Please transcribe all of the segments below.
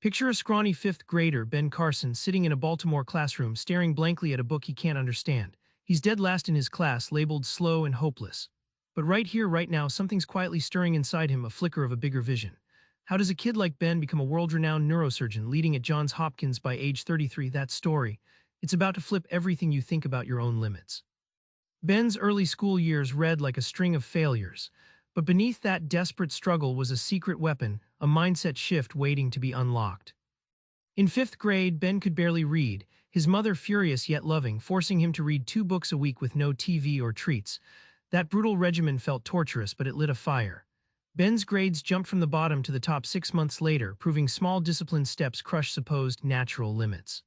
Picture a scrawny fifth grader, Ben Carson, sitting in a Baltimore classroom staring blankly at a book he can't understand. He's dead last in his class, labeled slow and hopeless. But right here, right now, something's quietly stirring inside him, a flicker of a bigger vision. How does a kid like Ben become a world-renowned neurosurgeon leading at Johns Hopkins by age 33? That story. It's about to flip everything you think about your own limits. Ben's early school years read like a string of failures. But beneath that desperate struggle was a secret weapon, a mindset shift waiting to be unlocked. In fifth grade, Ben could barely read, his mother furious yet loving, forcing him to read 2 books a week with no TV or treats. That brutal regimen felt torturous, but it lit a fire. Ben's grades jumped from the bottom to the top 6 months later, proving small disciplined steps crush supposed natural limits.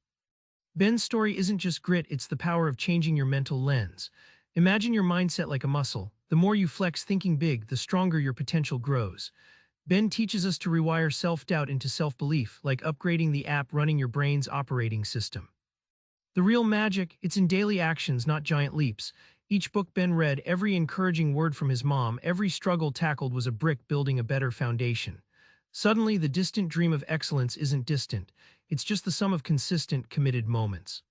Ben's story isn't just grit, it's the power of changing your mental lens. Imagine your mindset like a muscle. The more you flex thinking big, the stronger your potential grows. Ben teaches us to rewire self-doubt into self-belief, like upgrading the app running your brain's operating system. The real magic, it's in daily actions, not giant leaps. Each book Ben read, every encouraging word from his mom, every struggle tackled was a brick building a better foundation. Suddenly, the distant dream of excellence isn't distant. It's just the sum of consistent, committed moments.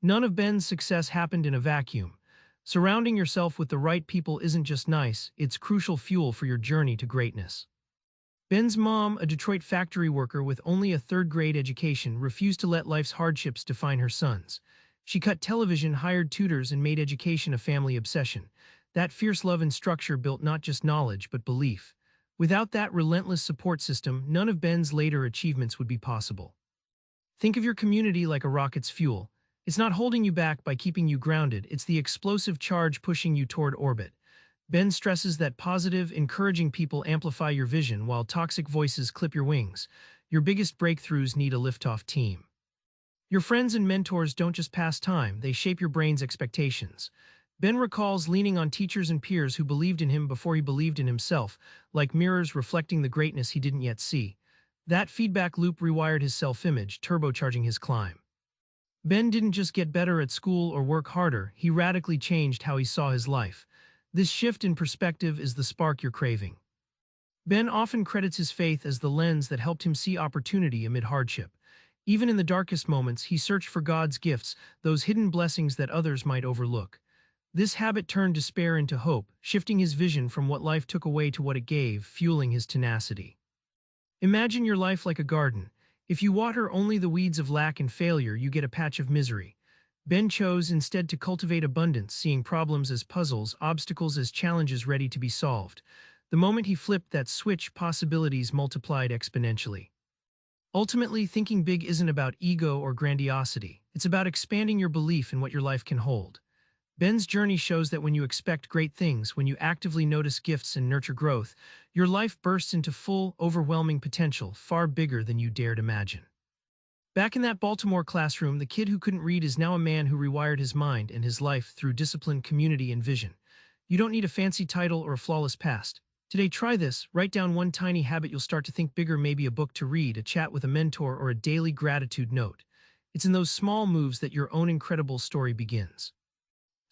None of Ben's success happened in a vacuum. Surrounding yourself with the right people isn't just nice, it's crucial fuel for your journey to greatness. Ben's mom, a Detroit factory worker with only a third-grade education, refused to let life's hardships define her sons. She cut television, hired tutors, and made education a family obsession. That fierce love and structure built not just knowledge, but belief. Without that relentless support system, none of Ben's later achievements would be possible. Think of your community like a rocket's fuel. It's not holding you back by keeping you grounded, it's the explosive charge pushing you toward orbit. Ben stresses that positive, encouraging people amplify your vision while toxic voices clip your wings. Your biggest breakthroughs need a liftoff team. Your friends and mentors don't just pass time, they shape your brain's expectations. Ben recalls leaning on teachers and peers who believed in him before he believed in himself, like mirrors reflecting the greatness he didn't yet see. That feedback loop rewired his self-image, turbocharging his climb. Ben didn't just get better at school or work harder, he radically changed how he saw his life. This shift in perspective is the spark you're craving. Ben often credits his faith as the lens that helped him see opportunity amid hardship. Even in the darkest moments, he searched for God's gifts, those hidden blessings that others might overlook. This habit turned despair into hope, shifting his vision from what life took away to what it gave, fueling his tenacity. Imagine your life like a garden. If you water only the weeds of lack and failure, you get a patch of misery. Ben chose instead to cultivate abundance, seeing problems as puzzles, obstacles as challenges ready to be solved. The moment he flipped that switch, possibilities multiplied exponentially. Ultimately, thinking big isn't about ego or grandiosity. It's about expanding your belief in what your life can hold. Ben's journey shows that when you expect great things, when you actively notice gifts and nurture growth, your life bursts into full, overwhelming potential, far bigger than you dared imagine. Back in that Baltimore classroom, the kid who couldn't read is now a man who rewired his mind and his life through discipline, community, and vision. You don't need a fancy title or a flawless past. Today, try this. Write down one tiny habit you'll start to think bigger, maybe a book to read, a chat with a mentor, or a daily gratitude note. It's in those small moves that your own incredible story begins.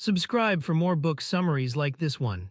Subscribe for more book summaries like this one.